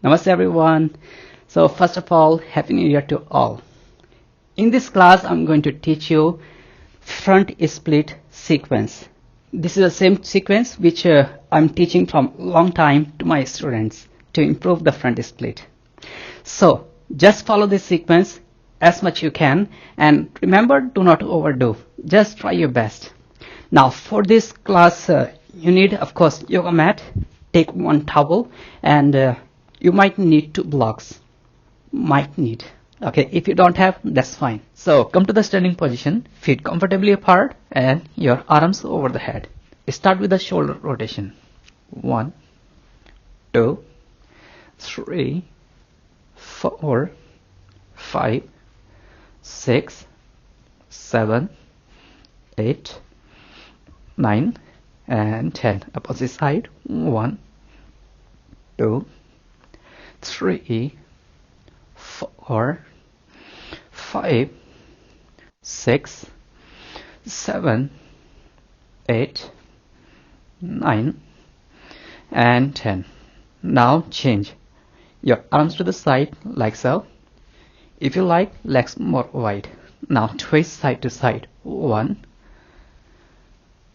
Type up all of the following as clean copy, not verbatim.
Namaste everyone. So first of all, Happy New Year to all. In this class, I'm going to teach you front split sequence. This is the same sequence which I'm teaching from long time to my students to improve the front split. So just follow this sequence as much you can, and remember, do not overdo. Just try your best. Now for this class, you need, of course, yoga mat. Take one towel, and you might need 2 blocks. Might need. Okay, if you don't have, that's fine. So come to the standing position, feet comfortably apart and your arms over the head. Start with the shoulder rotation. 1, 2, 3, 4, 5, 6, 7, 8, 9 and 10. Opposite side. 1, 2, 3, 4, 5, 6, 7, 8, 9 and 10. Now change your arms to the side like so. If you like, legs more wide. Now twist side to side. 1,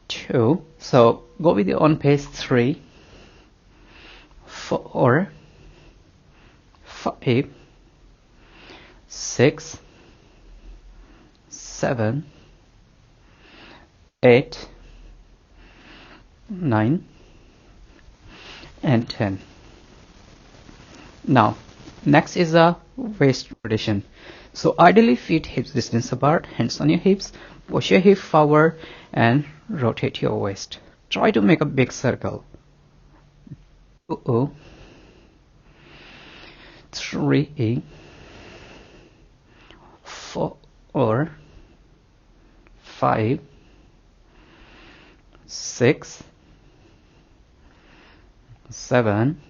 2. So go with your own pace. 3, 4, 5, 6, 7, 8, 9 and 10. Now next is a waist rotation. So ideally feet hips distance apart, hands on your hips, push your hip forward and rotate your waist. Try to make a big circle. 2, 3, 4, 5, 6, 7,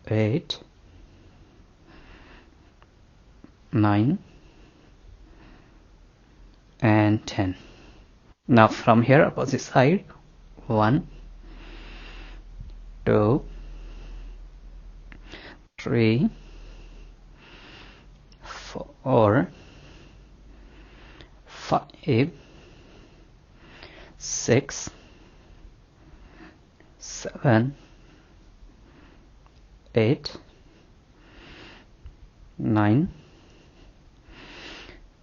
8, 9 and 10. Now from here, opposite side. 1, 2, 3, 4, 5, 6, 7, 8, 9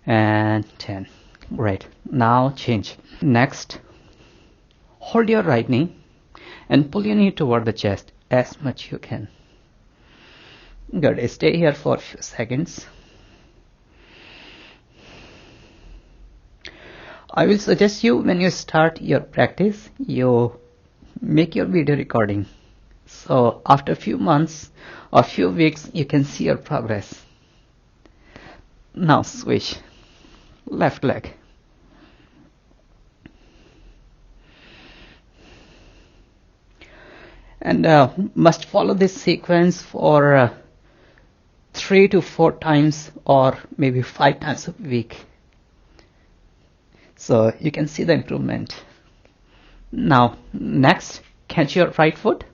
and 10. Great. Now change. Next, hold your right knee and pull your knee toward the chest as much you can. Good. Stay here for a few seconds. I will suggest you, when you start your practice, you make your video recording. So after a few months or few weeks, you can see your progress. Now switch. Left leg. And must follow this sequence for 3 to 4 times or maybe 5 times a week. So you can see the improvement. Now next, catch your right foot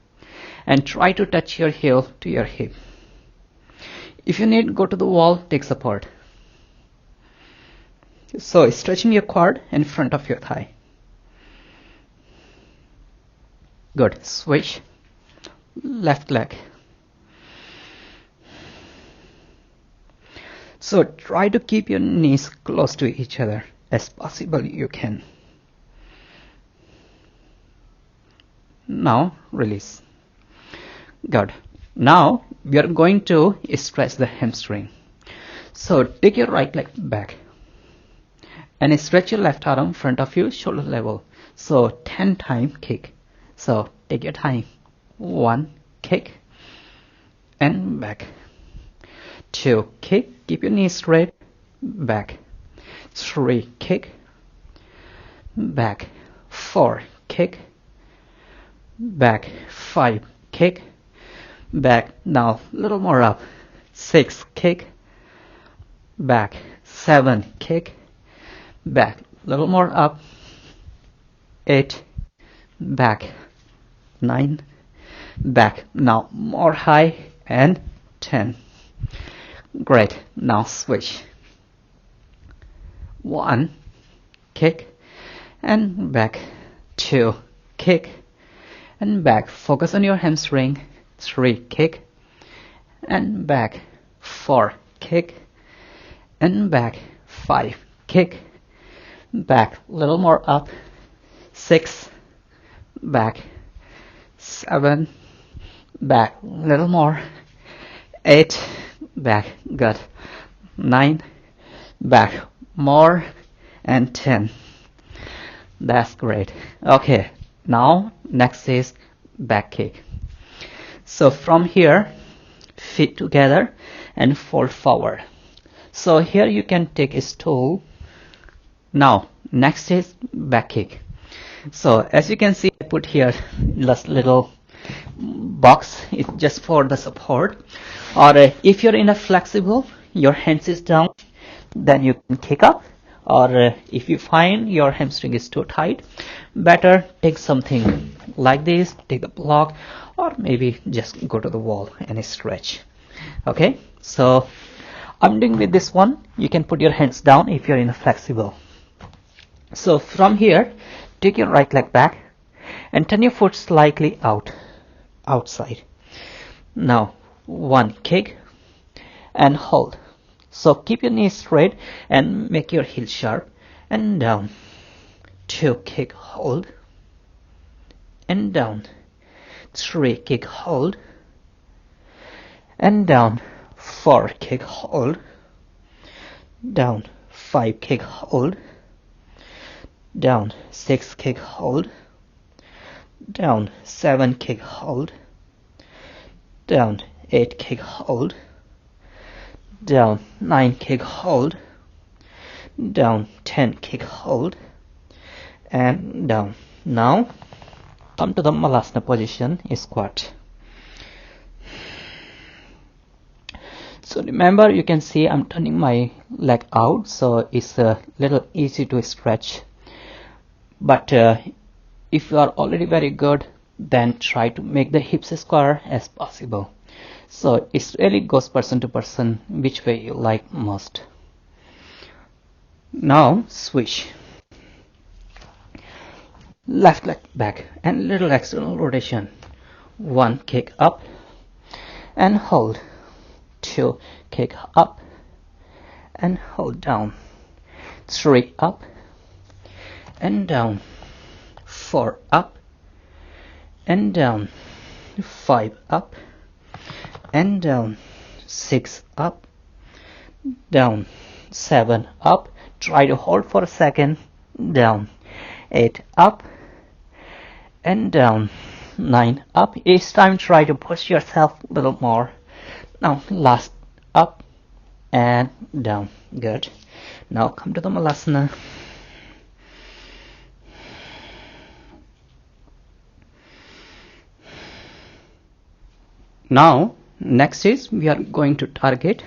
and try to touch your heel to your hip. If you need, go to the wall, take support. So stretching your quad in front of your thigh. Good. Switch. Left leg. So try to keep your knees close to each other as possible you can. Now release. Good. Now we are going to stretch the hamstring. So take your right leg back and stretch your left arm front of you, shoulder level. So 10 times kick. So take your time. 1, kick and back. 2, kick, keep your knees straight, back. 3, kick, back. 4, kick, back. 5, kick, back. Now little more up. 6, kick, back. 7, kick, back. Little more up. 8, back. 9, back. Now more high, and 10. Great. Now switch. 1, kick, and back. 2, kick, and back. Focus on your hamstring. 3, kick, and back. 4, kick, and back. 5, kick, back. Little more up. 6, back. 7, back. Little more. 8, back. Good. 9, back. More. And 10. That's great. Okay, now next is back kick. So from here, feet together and fold forward. So here you can take a stool. Now next is back kick. So as you can see, I put here this little box. It's just for the support. Or if you're in a flexible, your hands is down, then you can kick up. Or if you find your hamstring is too tight, better take something like this, take a block, or maybe just go to the wall and stretch. Okay, so I'm doing with this one. You can put your hands down if you're in a flexible. So from here, take your right leg back and turn your foot slightly outside. Now 1, kick and hold. So keep your knees straight and make your heel sharp, and down. 2, kick, hold, and down. 3, kick, hold, and down. 4, kick, hold, down. 5, kick, hold, down. 6, kick, hold, down. 7, kick, hold, down. 8, kick, hold, down. 9, kick, hold, down. 10, kick, hold, and down. Now come to the Malasana position, squat. So remember, you can see I'm turning my leg out, so it's a little easy to stretch. But if you are already very good, then try to make the hips square as possible. So it really goes person to person, which way you like most. Now switch. Left leg back and little external rotation. 1, kick up and hold. 2, kick up and hold down. 3, up and down. 4, up and down. 5, up and down. 6, up, down. 7, up, try to hold for a second, down. 8, up and down. 9, up. Each time try to push yourself a little more. Now last, up and down. Good. Now come to the Malasana. Now next is we are going to target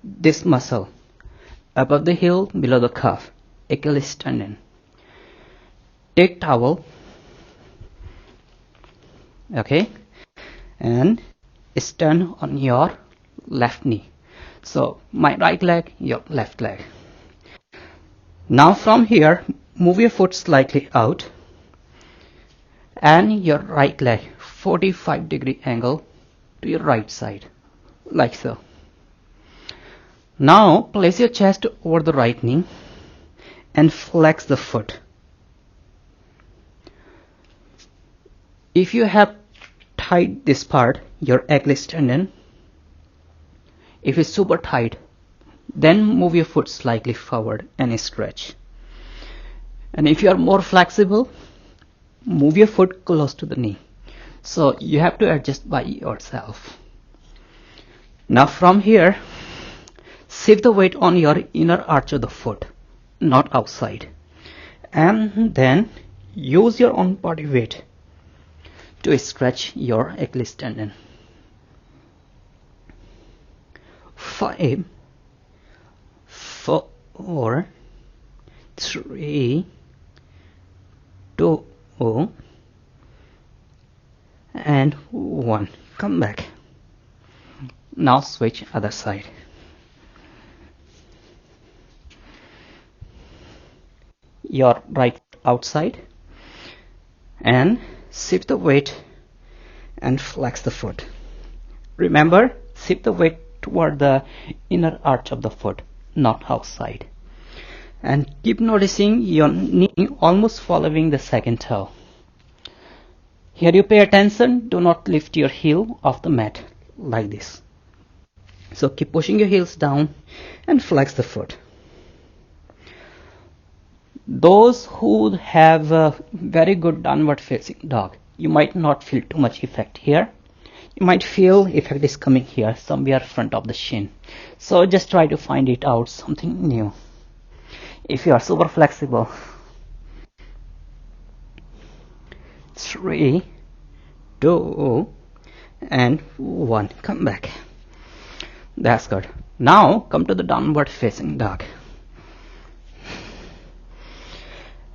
this muscle above the heel, below the calf, Achilles tendon. Take towel, okay, and stand on your left knee. So my right leg, your left leg. Now from here, move your foot slightly out and your right leg 45-degree angle to your right side, like so. Now place your chest over the right knee and flex the foot. If you have tight this part, your Achilles tendon, if it's super tight, then move your foot slightly forward and stretch. And if you are more flexible, move your foot close to the knee. So you have to adjust by yourself. Now from here, shift the weight on your inner arch of the foot, not outside. And then use your own body weight to stretch your Achilles tendon. 5, 4, 3, 2, and 1. Come back. Now switch other side. Your right outside and shift the weight and flex the foot. Remember, shift the weight toward the inner arch of the foot, not outside. And keep noticing your knee almost following the second toe. Here you pay attention, do not lift your heel off the mat like this. So keep pushing your heels down and flex the foot. Those who have a very good downward facing dog, you might not feel too much effect here. You might feel effect is coming here, somewhere front of the shin. So just try to find it out, something new. If you are super flexible. 3, 2, and 1. Come back. That's good. Now come to the downward facing dog.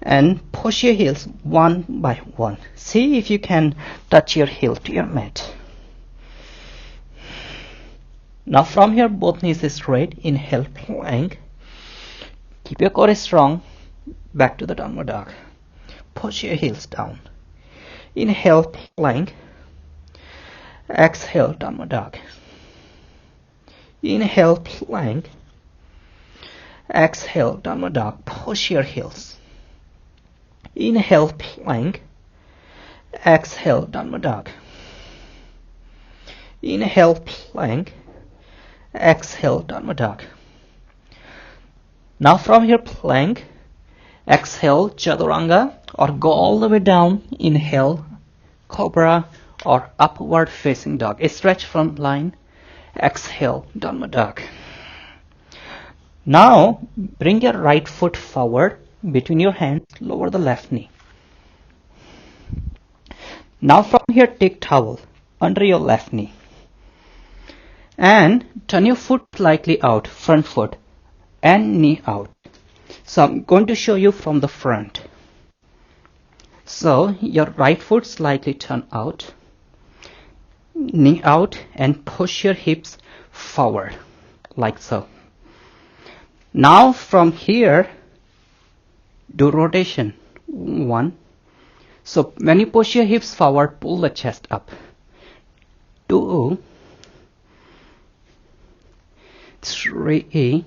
And push your heels one by one. See if you can touch your heel to your mat. Now from here, both knees straight. Inhale, plank. Keep your core strong. Back to the downward dog. Push your heels down. Inhale, plank. Exhale, downward dog. Inhale, plank. Exhale, downward dog. Push your heels. Inhale, plank. Exhale, downward dog. Inhale, plank. Exhale, downward dog. Now from here, plank. Exhale, Chaturanga, or go all the way down. Inhale, Cobra, or upward facing dog. Stretch from line. Exhale, downward dog. Now bring your right foot forward between your hands, lower the left knee. Now from here, take towel under your left knee and turn your foot slightly out, front foot and knee out. So I'm going to show you from the front. So your right foot slightly turn out, knee out, and push your hips forward like so. Now from here, do rotation. 1. So when you push your hips forward, pull the chest up. 2, 3,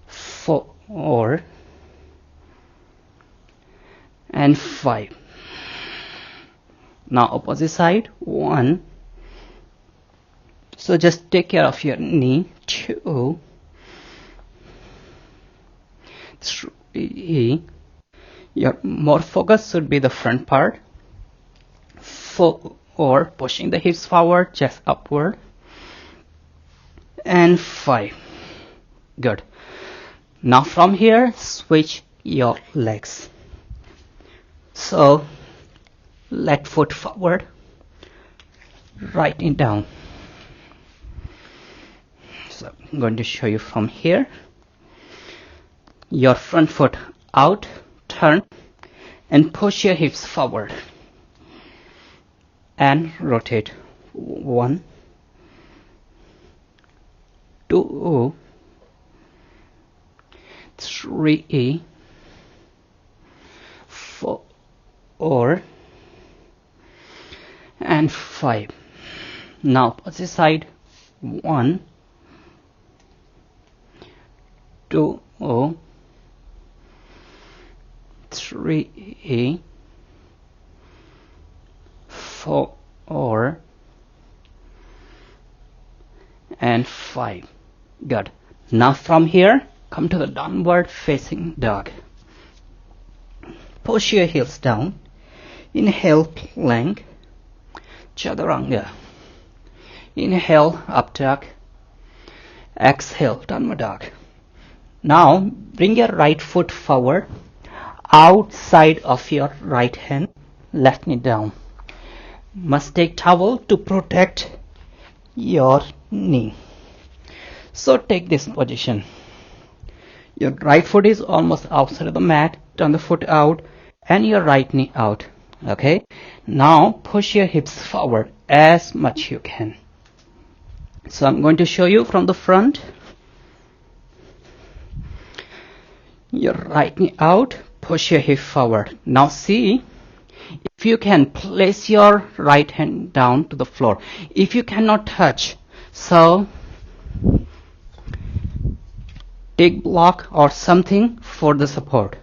4, and 5. Now opposite side. 1. So just take care of your knee. 2, 3. Your more focus should be the front part. 4, pushing the hips forward, chest upward. And 5. Good. Now from here, switch your legs. So left foot forward, right knee down. So I'm going to show you from here. Your front foot out, turn, and push your hips forward. And rotate. 1, 2, 3, 4, and 5. Now opposite side. 1, 2, 3, 4, and 5. Good. Now from here, come to the downward facing dog. Push your heels down. Inhale, plank. Chaturanga. Inhale, up dog. Exhale, downward dog. Now bring your right foot forward, outside of your right hand, left knee down. Must take towel to protect your knee. So take this position. Your right foot is almost outside of the mat. Turn the foot out and your right knee out. Okay, now push your hips forward as much you can. So I'm going to show you from the front. Your right knee out, push your hip forward. Now see if you can place your right hand down to the floor. If you cannot touch, so take block or something for the support.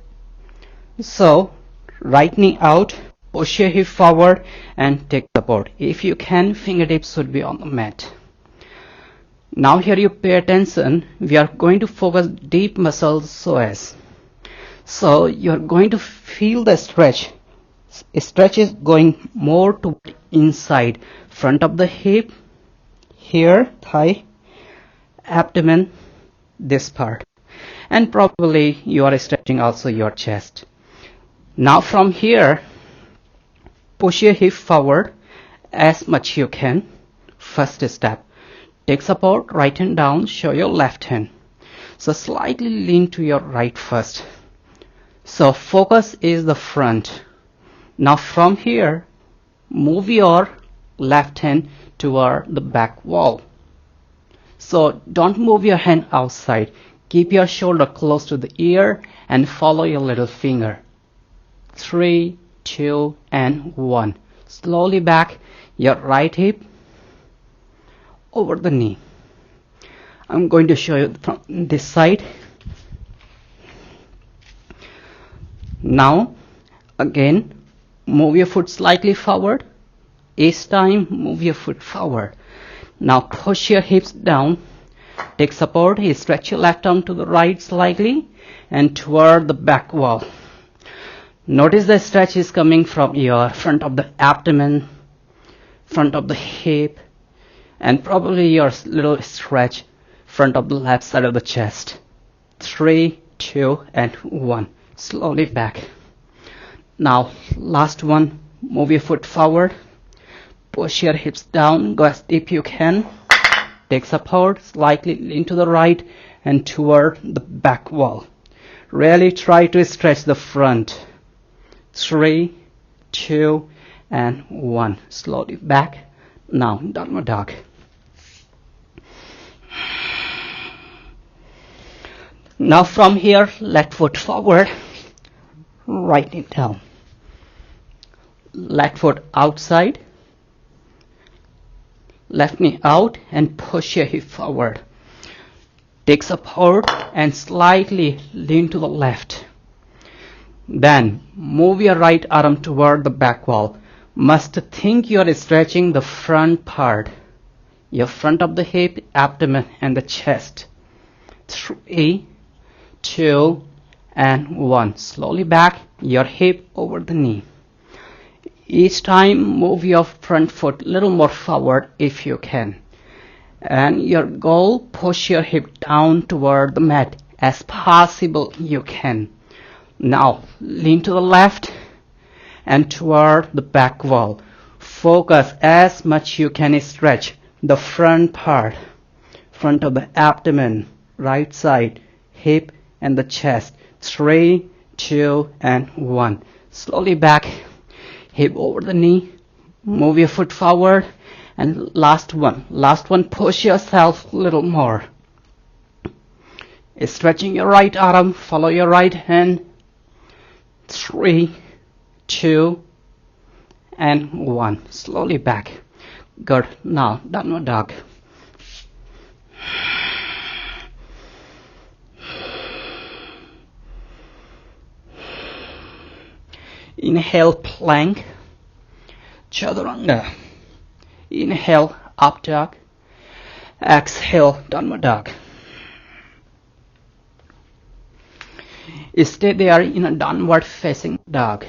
So right knee out, push your hip forward and take support. If you can, fingertips should be on the mat. Now here you pay attention. We are going to focus deep muscles psoas. So you are going to feel the stretch. Stretch is going more to inside, front of the hip, here, thigh, abdomen, this part. And probably you are stretching also your chest. Now from here, push your hip forward as much you can. First step. Take support, right hand down, show your left hand. So slightly lean to your right first. So focus is the front. Now from here, move your left hand toward the back wall. So don't move your hand outside. Keep your shoulder close to the ear and follow your little finger. 3, 2, and 1. Slowly back your right hip over the knee. I'm going to show you from this side. Now again, move your foot slightly forward. Each time move your foot forward. Now push your hips down. Take support. Stretch your left arm to the right slightly and toward the back wall. Notice the stretch is coming from your front of the abdomen, front of the hip, and probably your little stretch front of the left side of the chest. 3, 2, and 1. Slowly back. Now last one, move your foot forward, push your hips down, go as deep you can, take support, slightly lean to the right and toward the back wall. Really try to stretch the front. 3, 2, and 1. Slowly back. Now downward dog. Now from here, left foot forward, right knee down. Left foot outside, left knee out and push your hip forward. Take support and slightly lean to the left. Then move your right arm toward the back wall. Must think you are stretching the front part, your front of the hip, abdomen and the chest. 3, 2, and 1. Slowly back your hip over the knee. Each time move your front foot a little more forward if you can. And your goal, push your hip down toward the mat as possible you can. Now lean to the left and toward the back wall. Focus as much you can stretch the front part, front of the abdomen, right side, hip and the chest. 3, 2, and 1. Slowly back, hip over the knee, move your foot forward, and last one, push yourself a little more. Stretching your right arm, follow your right hand. 3, 2, and 1. Slowly back. Good. Now downward dog. Inhale, plank, chaturanga. Inhale, up dog. Exhale, downward dog. Stay there in a downward facing dog.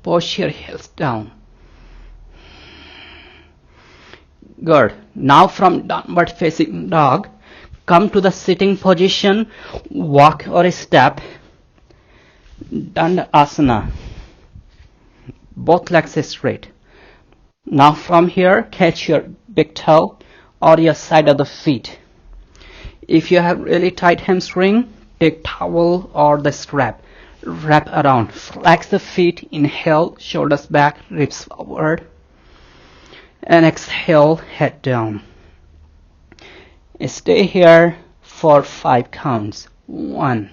Push your heels down. Good. Now from downward facing dog, come to the sitting position, walk or step, Dandasana. Both legs straight. Now from here, catch your big toe or your side of the feet. If you have really tight hamstring, take towel or the strap. wrap around. Flex the feet. Inhale, shoulders back, ribs forward. And exhale, head down. Stay here for 5 counts. 1.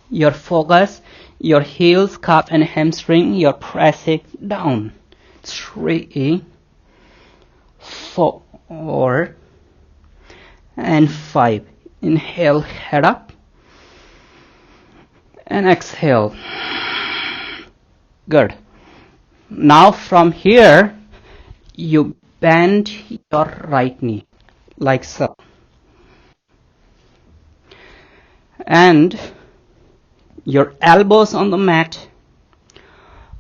Your focus, your heels, calf and hamstring, you're pressing down. 3, 4, and 5. Inhale, head up. And exhale. Good. Now from here, you bend your right knee, like so. And your elbows on the mat,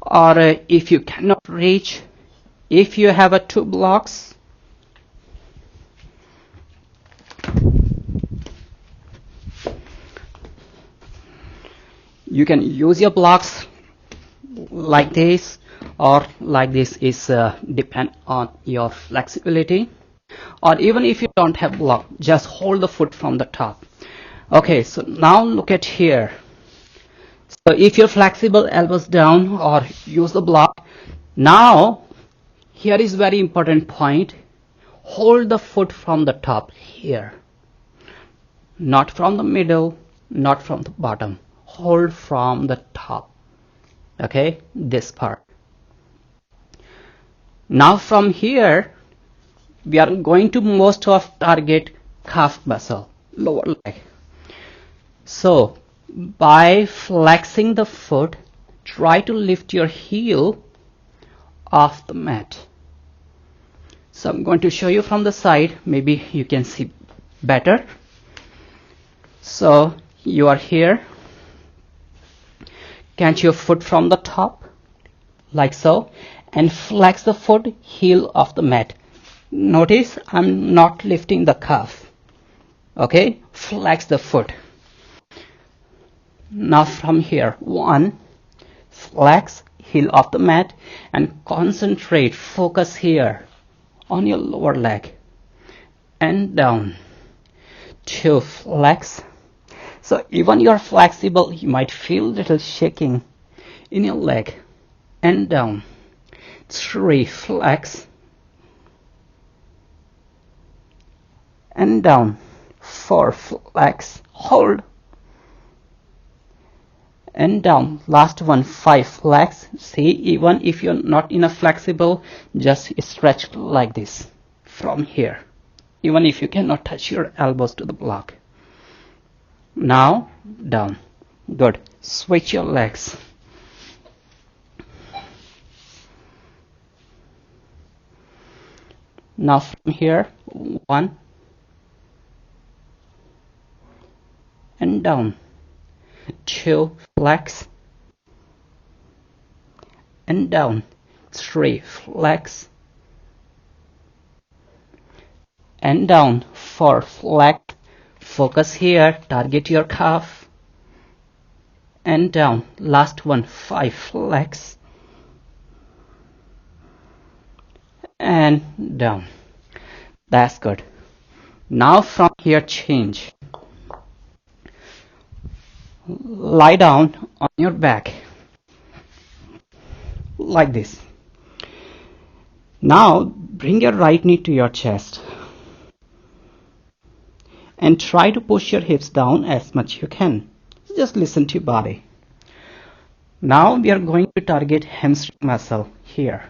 or if you cannot reach, if you have 2 blocks, you can use your blocks like this or like this. Is depend on your flexibility. Or even if you don't have block, just hold the foot from the top. Okay, so now look at here. So if you're flexible, elbows down or use the block. Now here is very important point. Hold the foot from the top here, not from the middle, not from the bottom. Hold from the top. Okay, this part. Now from here, we are going to most of target calf muscle, lower leg. So by flexing the foot, try to lift your heel off the mat. So I'm going to show you from the side, maybe you can see better. So you are here, catch your foot from the top, like so, and flex the foot, heel off the mat. Notice I'm not lifting the calf. Okay, flex the foot. Now from here, 1, flex, heel off the mat, and concentrate, focus here on your lower leg, and down. 2, flex. So even you're flexible, you might feel a little shaking in your leg, and down. 3, flex, and down. 4, flex, hold, and down. Last one, 5, flex. See, even if you're not enough flexible, just stretch like this from here, even if you cannot touch your elbows to the block. Now down. Good. Switch your legs. Now from here, 1, and down. 2, flex, and down. 3, flex, and down. 4, flex. Focus here, target your calf, and down. Last one, 5, flex, and down. That's good. Now from here, change. Lie down on your back like this. Now bring your right knee to your chest and try to push your hips down as much you can. Just listen to your body. Now we are going to target hamstring muscle here.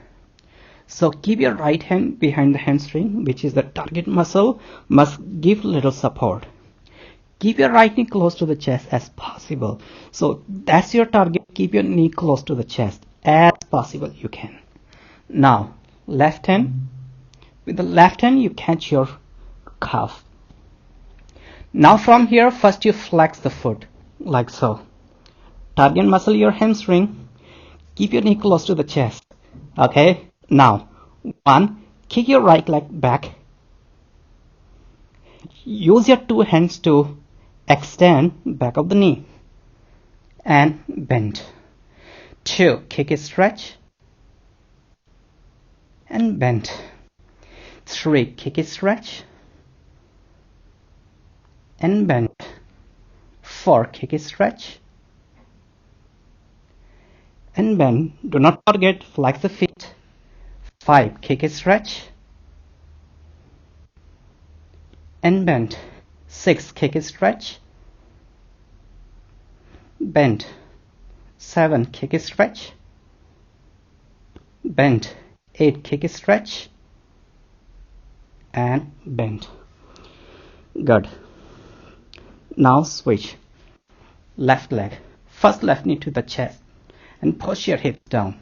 So keep your right hand behind the hamstring, which is the target muscle, must give little support. Keep your right knee close to the chest as possible. So that's your target. Keep your knee close to the chest as possible you can. Now, left hand. With the left hand, you catch your calf. Now from here, first you flex the foot, like so. Target muscle your hamstring. Keep your knee close to the chest. Okay? Now, 1, kick your right leg back. Use your 2 hands to extend back of the knee and bend. 2, kick it, stretch, and bend. 3, kick it, stretch, and bend. 4, kick it, stretch, and bend. Do not forget, flex the feet. 5, kick and stretch, and bend. 6, kick and stretch, bend. 7, kick and stretch, bend. 8, kick and stretch, and bend. Good. Now switch. Left leg. First left knee to the chest and push your hip down.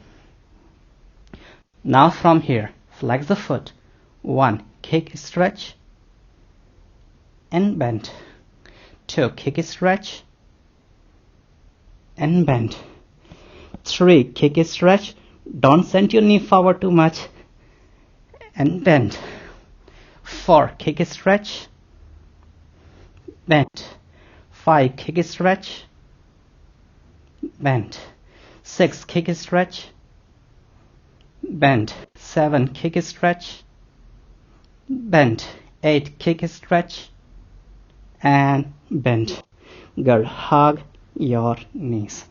Now from here, flex the foot. 1, kick stretch and bend. 2, kick stretch and bend. 3, kick stretch. Don't send your knee forward too much and bend. 4, kick stretch, bend. 5, kick stretch, bend. 6, kick stretch, bend. 7, kick stretch, bend. 8, kick stretch, and bend. Good. Hug your knees.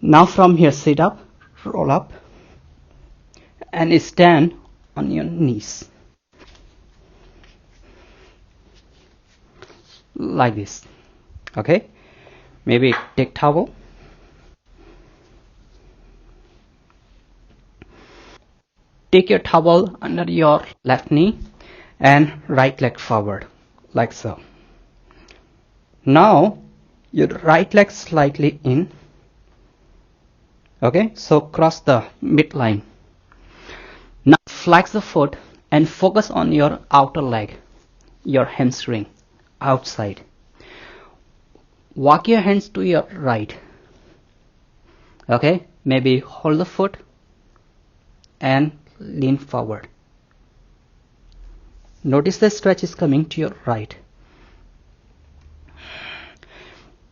Now from here, sit up, roll up, and stand on your knees. Like this. Okay? Maybe take towel. Take your towel under your left knee and right leg forward, like so. Now, your right leg slightly in. Okay, so cross the midline. Now flex the foot and focus on your outer leg, your hamstring, outside. Walk your hands to your right. Okay, maybe hold the foot and lean forward. Notice the stretch is coming to your right.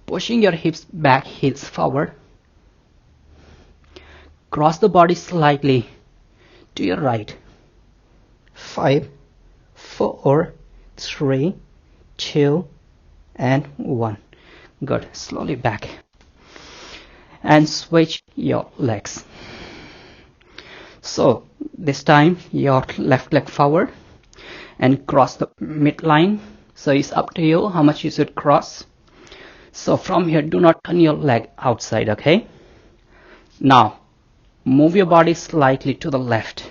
Pushing your hips back, heels forward. Cross the body slightly to your right. 5, 4, 3, 2, and 1. Good. Slowly back. And switch your legs. So this time your left leg forward and cross the midline. So it's up to you how much you should cross. So from here, do not turn your leg outside, okay? Now move your body slightly to the left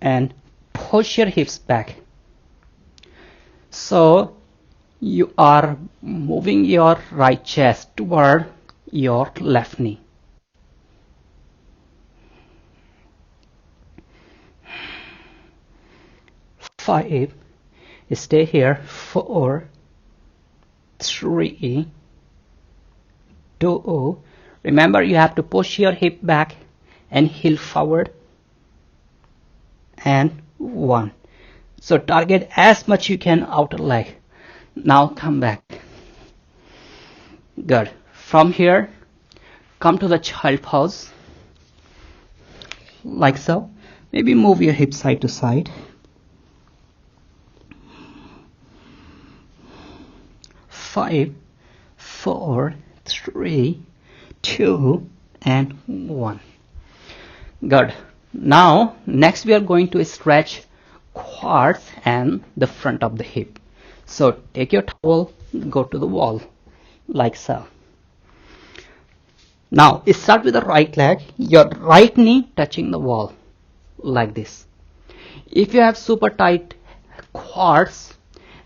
and push your hips back. So you are moving your right chest toward your left knee. Five, stay here. 4, 3, 2. Remember, you have to push your hip back and heel forward. And 1. So target as much you can outer leg. Now come back. Good. From here, come to the child pose. Like so. Maybe move your hips side to side. 5, 4, 3, 2, and 1. Good. Now next we are going to stretch quads and the front of the hip. So take your towel, go to the wall, like so. Now start with the right leg, your right knee touching the wall, like this. If you have super tight quads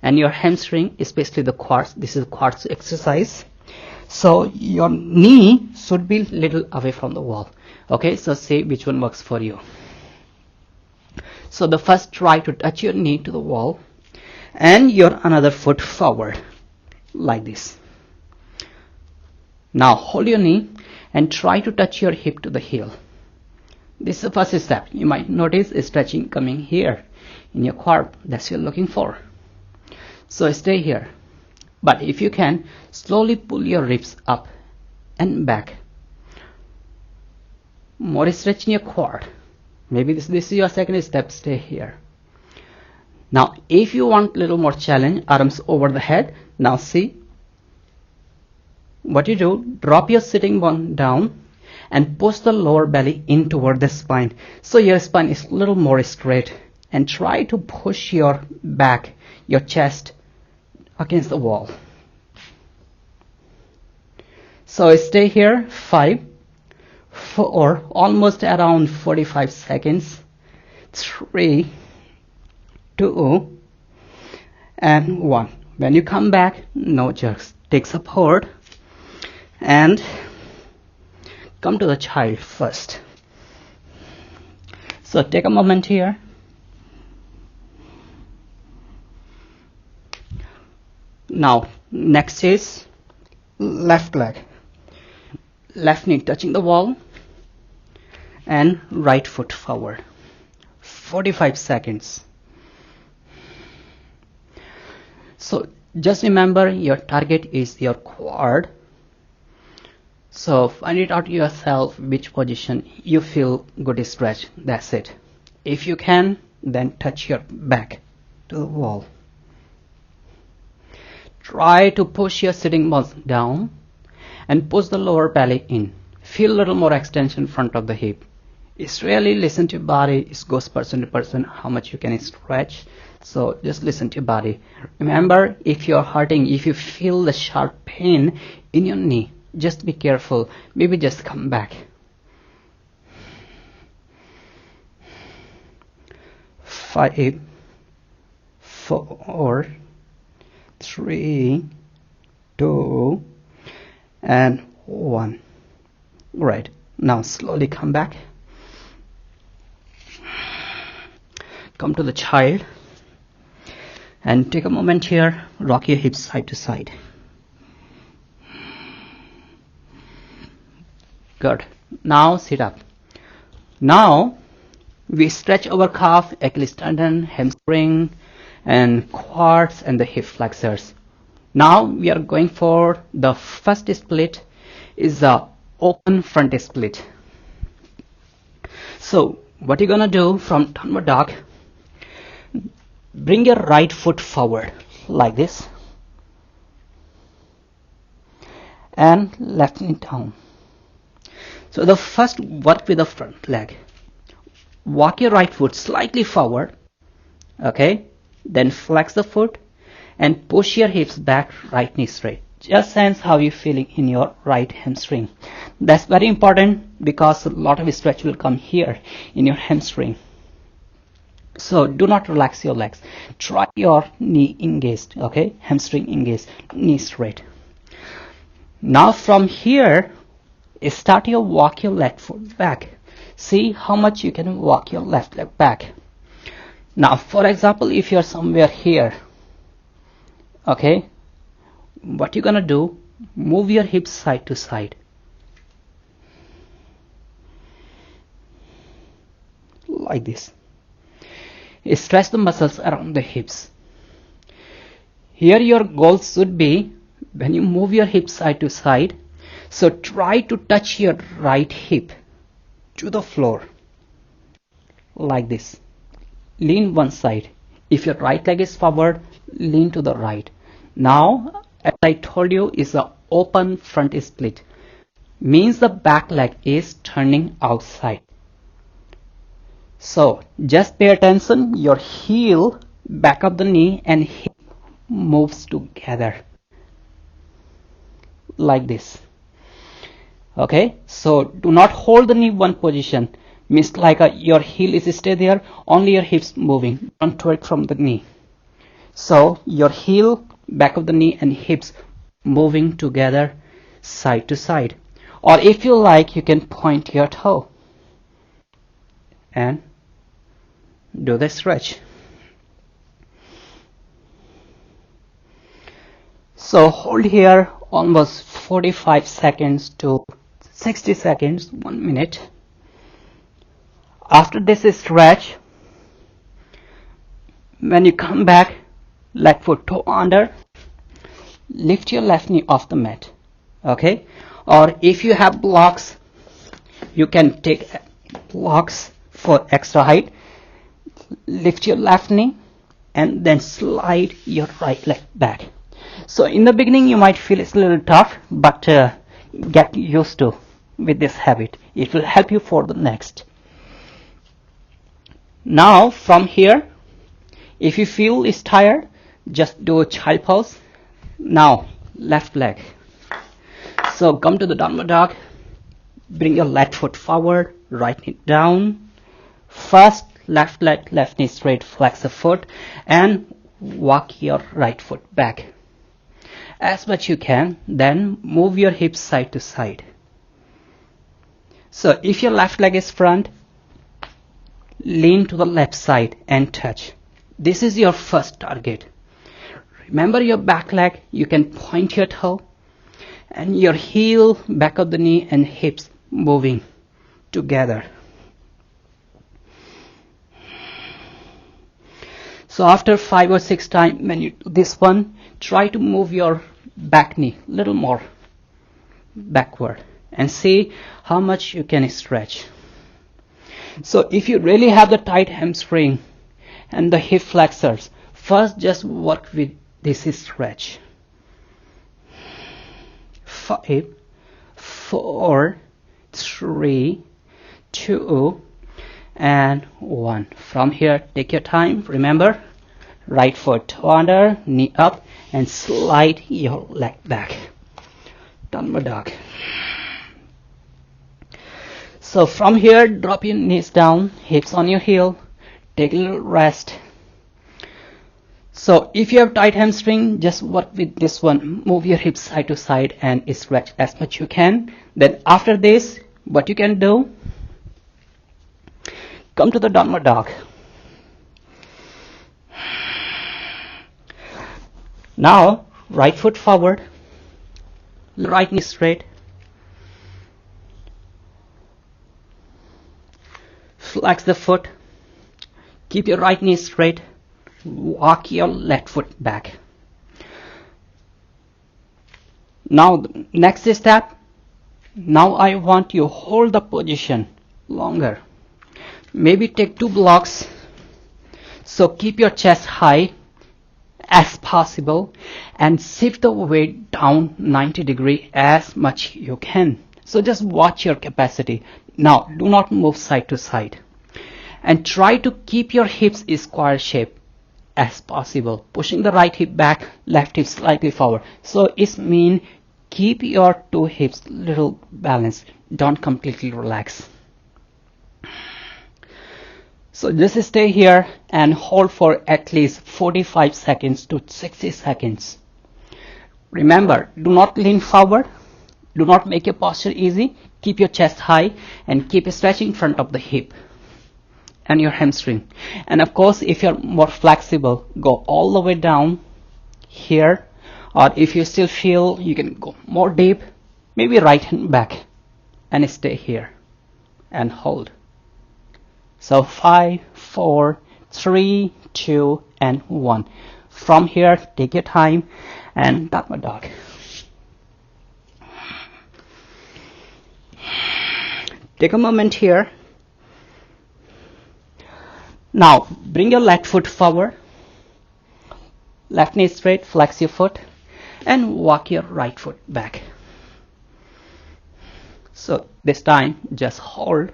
and your hamstring, especially the quads, this is quads exercise, so your knee should be little away from the wall. Okay, so see which one works for you. So the first, try to touch your knee to the wall and your another foot forward, like this. Now hold your knee and try to touch your hip to the heel. This is the first step. You might notice a stretching coming here in your quad. That's what you're looking for. So stay here. But if you can, slowly pull your ribs up and back. More stretch in your quad. Maybe this is your second step. Stay here. Now if you want a little more challenge, arms over the head. Now see what you do, drop your sitting bone down and push the lower belly in toward the spine, so your spine is a little more straight, and try to push your back, your chest against the wall. So stay here 5, 4, almost around 45 seconds. 3, 2, and 1. When you come back, no jerks. Take support and come to the child first. So take a moment here. Now next is left leg. Left knee touching the wall and right foot forward. 45 seconds. So just remember, your target is your quad. So find it out yourself which position you feel good stretch. That's it. If you can, then touch your back to the wall. Try to push your sitting bones down and push the lower belly in. Feel a little more extension front of the hip. It's really listen to your body. It goes person to person how much you can stretch. So just listen to your body. Remember, if you're hurting, if you feel the sharp pain in your knee, just be careful. Maybe just come back. 5, 4, 3, 2, and 1. Right. Now slowly come back. Come to the child and take a moment here. Rock your hips side to side. Good. Now sit up. Now we stretch our calf, Achilles tendon, hamstring, and quads and the hip flexors. Now we are going for the first split is the open front split. So what you're gonna do from downward dog, bring your right foot forward like this and left knee down. So the first, work with the front leg. Walk your right foot slightly forward, okay? Then flex the foot and push your hips back, right knee straight. Just sense how you're feeling in your right hamstring. That's very important because a lot of stretch will come here in your hamstring. So do not relax your legs. Try your knee engaged, okay? Hamstring engaged, knee straight. Now from here, start your walk your left foot back. See how much you can walk your left leg back. Now, for example, if you're somewhere here, okay, what you're gonna do, move your hips side to side. Like this. Stretch the muscles around the hips. Here your goal should be, when you move your hips side to side, so try to touch your right hip to the floor. Like this. Lean one side. If your right leg is forward, lean to the right. Now, as I told you, is the open front split. Means the back leg is turning outside. So, just pay attention, your heel, back of the knee and hip moves together. Like this. Okay, so do not hold the knee one position. Means like your heel is stay there, only your hips moving. Don't twerk from the knee. So your heel, back of the knee and hips moving together side to side. Or if you like, you can point your toe and do the stretch. So hold here almost 45 seconds to 60 seconds, 1 minute. After this stretch, when you come back, left foot toe under, lift your left knee off the mat, okay? Or if you have blocks, you can take blocks for extra height. Lift your left knee and then slide your right leg back. So in the beginning you might feel it's a little tough, but get used to with this habit. It will help you for the next. Now from here, if you feel it's tired, just do a child pose. Now left leg. So come to the downward dog. Bring your left foot forward, right knee down. First left leg, left knee straight, flex the foot and walk your right foot back as much you can. Then move your hips side to side. So if your left leg is front, lean to the left side and touch. This is your first target. Remember your back leg, you can point your toe and your heel, back of the knee and hips moving together. So after 5 or 6 times when you do this one, try to move your back knee a little more backward and see how much you can stretch. So if you really have the tight hamstring and the hip flexors, first just work with this stretch. 5, 4, 3, 2, and 1. From here, take your time. Remember, right foot under, knee up, and slide your leg back. Downward dog. So from here, drop your knees down, hips on your heel, take a little rest. So if you have tight hamstring, just work with this one. Move your hips side to side and stretch as much you can. Then after this, what you can do, come to the downward dog. Now, right foot forward, right knee straight. Flex the foot. Keep your right knee straight. Walk your left foot back. Now, the next step. Now I want you to hold the position longer. Maybe take 2 blocks. So keep your chest high as possible and shift the weight down 90 degrees as much you can. So just watch your capacity. Now do not move side to side and try to keep your hips in square shape as possible, pushing the right hip back, left hip slightly forward. So it means keep your 2 hips little balanced, don't completely relax. So just stay here and hold for at least 45 seconds to 60 seconds. Remember, do not lean forward. Do not make your posture easy. Keep your chest high and keep stretching front of the hip and your hamstring. And of course, if you're more flexible, go all the way down here. Or if you still feel you can go more deep, maybe right hand back and stay here and hold. So 5, 4, 3, 2, and 1. From here, take your time and downward dog. Take a moment here. Now, bring your left foot forward. Left knee straight, flex your foot, and walk your right foot back. So this time, just hold.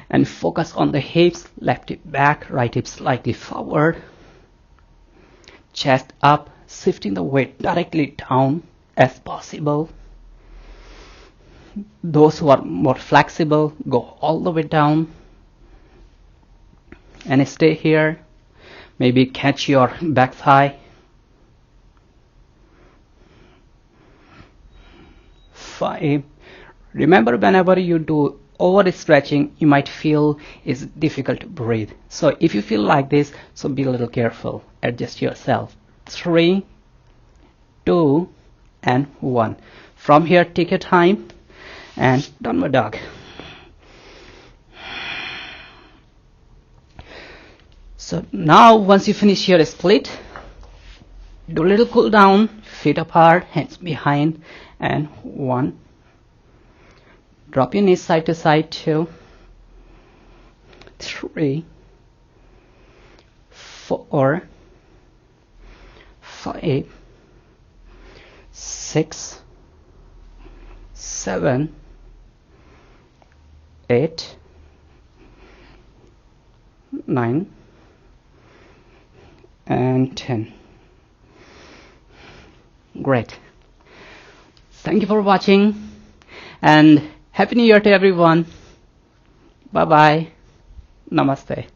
And focus on the hips, left hip back, right hip slightly forward. Chest up, shifting the weight directly down as possible. Those who are more flexible, go all the way down and stay here. Maybe catch your back thigh. 5. Remember, whenever you do over stretching, you might feel it's difficult to breathe. So if you feel like this, so be a little careful. Adjust yourself. 3, 2, and 1. From here, take your time and downward dog. So now once you finish your split, do a little cool down, feet apart, hands behind, and 1. Drop your knees side to side, 2, 3, 4, 5, 6, 7, 8, 9, and 10. Great. Thank you for watching, and Happy New Year to everyone. Bye bye. Namaste.